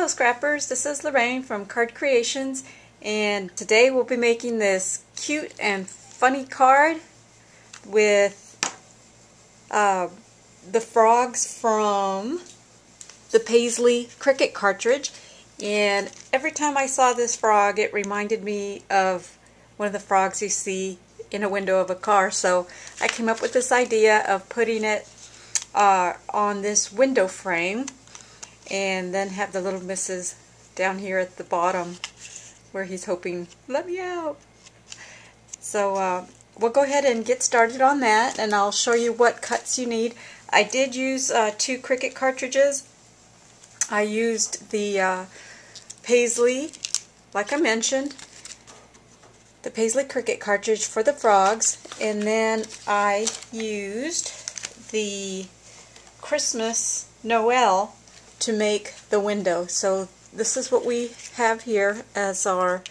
Hello Scrappers, this is Lorraine from Card Creations, and today we'll be making this cute and funny card with the frogs from the Paisley Cricut cartridge. And every time I saw this frog, it reminded me of one of the frogs you see in a window of a car, so I came up with this idea of putting it on this window frame, and then have the little missus down here at the bottom where he's hoping, let me out. So we'll go ahead and get started on that, and I'll show you what cuts you need. I did use 2 Cricut cartridges. I used the Paisley, like I mentioned, the Paisley Cricut cartridge for the frogs, and then I used the Christmas Noel to make the window. So this is what we have here as our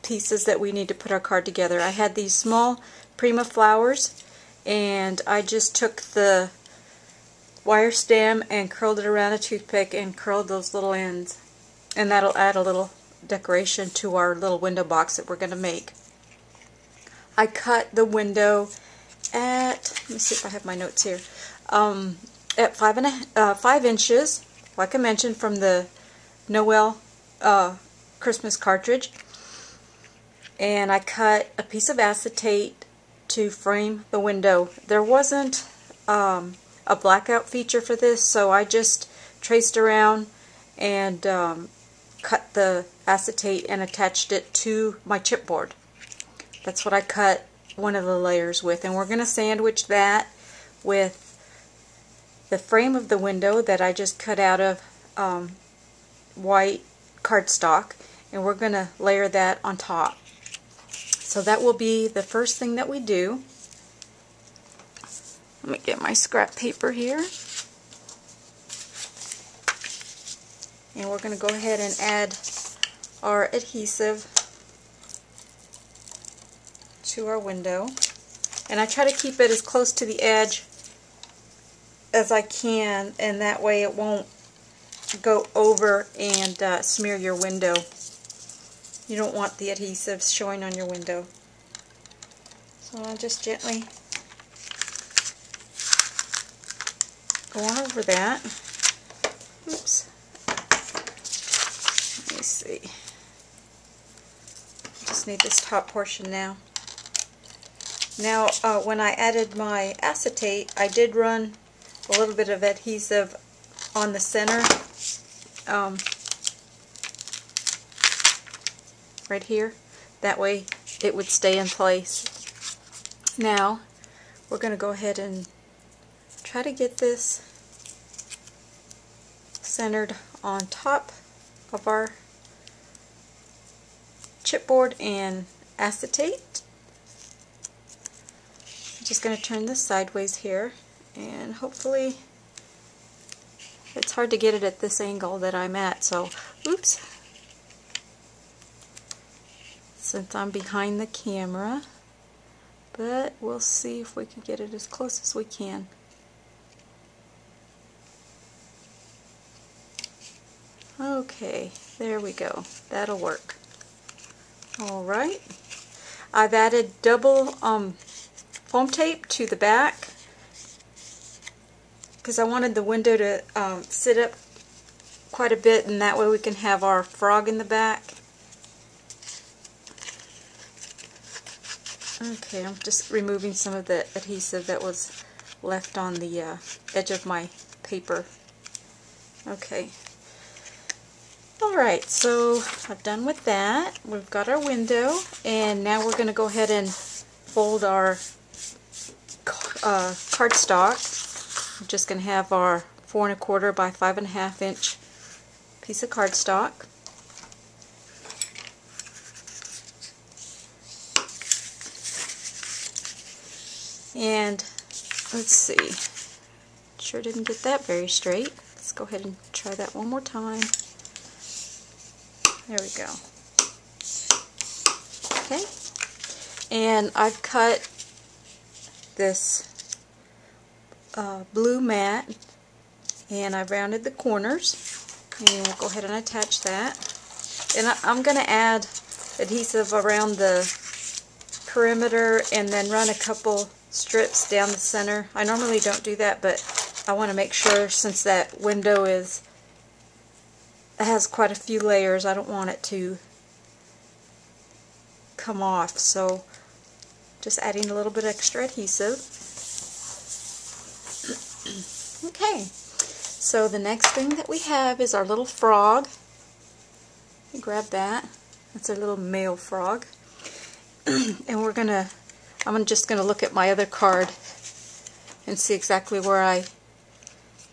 pieces that we need to put our card together. I had these small Prima flowers, and I just took the wire stem and curled it around a toothpick and curled those little ends, and that'll add a little decoration to our little window box that we're going to make. I cut the window at, let me see if I have my notes here, at 5 inches, like I mentioned, from the Noel Christmas cartridge. And I cut a piece of acetate to frame the window. There wasn't a blackout feature for this, so I just traced around and cut the acetate and attached it to my chipboard. That's what I cut one of the layers with, and we're going to sandwich that with the frame of the window that I just cut out of white cardstock, and we're going to layer that on top. So that will be the first thing that we do. Let me get my scrap paper here. And we're going to go ahead and add our adhesive to our window. And I try to keep it as close to the edge as I can, and that way it won't go over and smear your window. You don't want the adhesive showing on your window. So I'll just gently go on over that. Oops. Let me see. Just need this top portion now. Now, when I added my acetate, I did run a little bit of adhesive on the center, right here. That way it would stay in place. Now, we're going to go ahead and try to get this centered on top of our chipboard and acetate. I'm just going to turn this sideways here, and hopefully, it's hard to get it at this angle that I'm at, so oops, since I'm behind the camera, but we'll see if we can get it as close as we can. Okay, there we go. That'll work. Alright, I've added double foam tape to the back because I wanted the window to sit up quite a bit, and that way we can have our frog in the back. Okay, I'm just removing some of the adhesive that was left on the edge of my paper. Okay. Alright, so I'm done with that. We've got our window, and now we're going to go ahead and fold our cardstock. We're just going to have our 4 1/4 by 5 1/2 inch piece of cardstock. And let's see, sure didn't get that very straight. Let's go ahead and try that one more time. There we go. Okay, and I've cut this blue mat, and I've rounded the corners. And we'll go ahead and attach that. And I'm going to add adhesive around the perimeter and then run a couple strips down the center. I normally don't do that, but I want to make sure, since that window has quite a few layers, I don't want it to come off. So just adding a little bit extra adhesive. Okay, so the next thing that we have is our little frog. Grab that. That's a little male frog. And I'm just gonna look at my other card and see exactly where I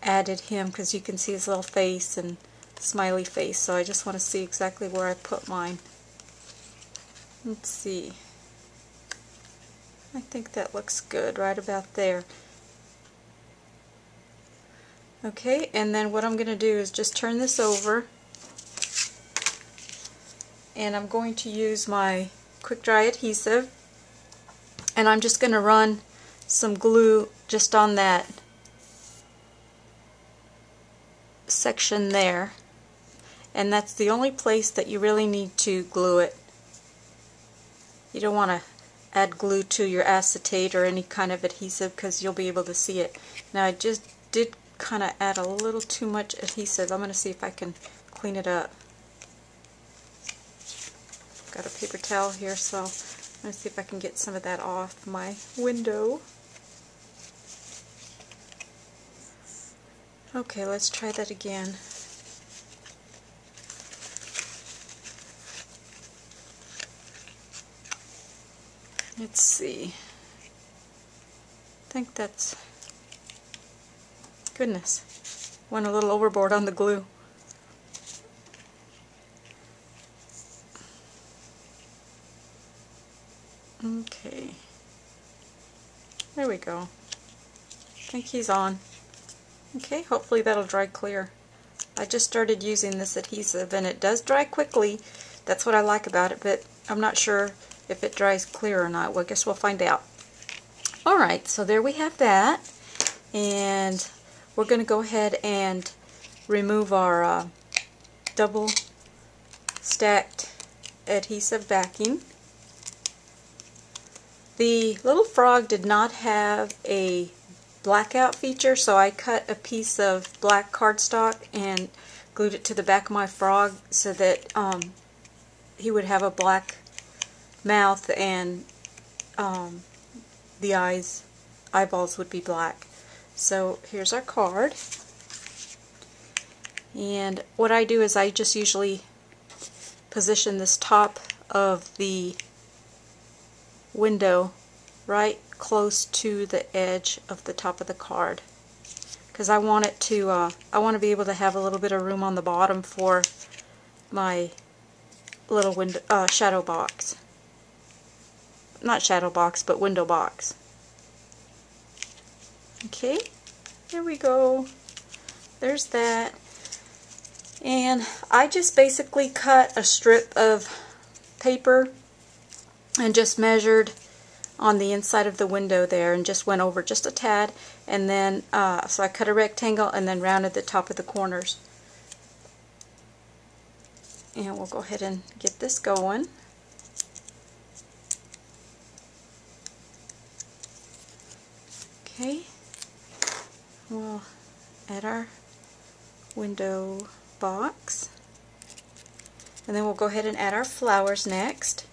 added him, because you can see his little face and smiley face, so I just want to see exactly where I put mine. Let's see. I think that looks good right about there. Okay, and then what I'm going to do is just turn this over, and I'm going to use my quick dry adhesive, and I'm just going to run some glue just on that section there, and that's the only place that you really need to glue it. You don't want to add glue to your acetate or any kind of adhesive, because you'll be able to see it. Now I just did kind of add a little too much adhesive. I'm going to see if I can clean it up. Got a paper towel here, so I'm going to see if I can get some of that off my window. Okay, let's try that again. Let's see. I think that's... Goodness. Went a little overboard on the glue. Okay. There we go. I think he's on. Okay, hopefully that'll dry clear. I just started using this adhesive and it does dry quickly. That's what I like about it, but I'm not sure if it dries clear or not. Well, I guess we'll find out. Alright, so there we have that. And we're going to go ahead and remove our double stacked adhesive backing. The little frog did not have a blackout feature, so I cut a piece of black cardstock and glued it to the back of my frog so that he would have a black mouth and the eyeballs would be black. So here's our card, and what I do is I just usually position this top of the window right close to the edge of the top of the card, because I want it to I want to be able to have a little bit of room on the bottom for my little window shadow box. Not shadow box, but window box. Okay, there we go. There's that. And I just basically cut a strip of paper and just measured on the inside of the window there and just went over just a tad, and then so I cut a rectangle and then rounded the top of the corners. And we'll go ahead and get this going. Okay, we'll add our window box, and then we'll go ahead and add our flowers next.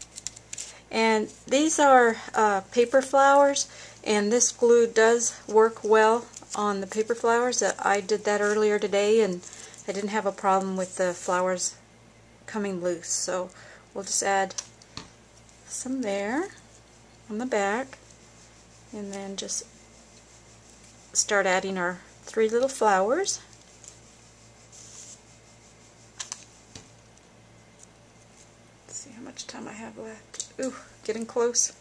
And these are paper flowers, and this glue does work well on the paper flowers. I did that earlier today and I didn't have a problem with the flowers coming loose. So we'll just add some there on the back, and then just start adding our 3 little flowers. Let's see how much time I have left. Ooh, getting close.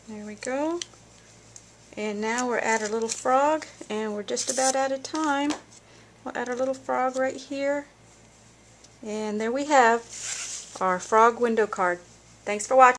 There we go. And now we're at our little frog, and we're just about out of time. We'll add our little frog right here. And there we have our frog window card. Thanks for watching.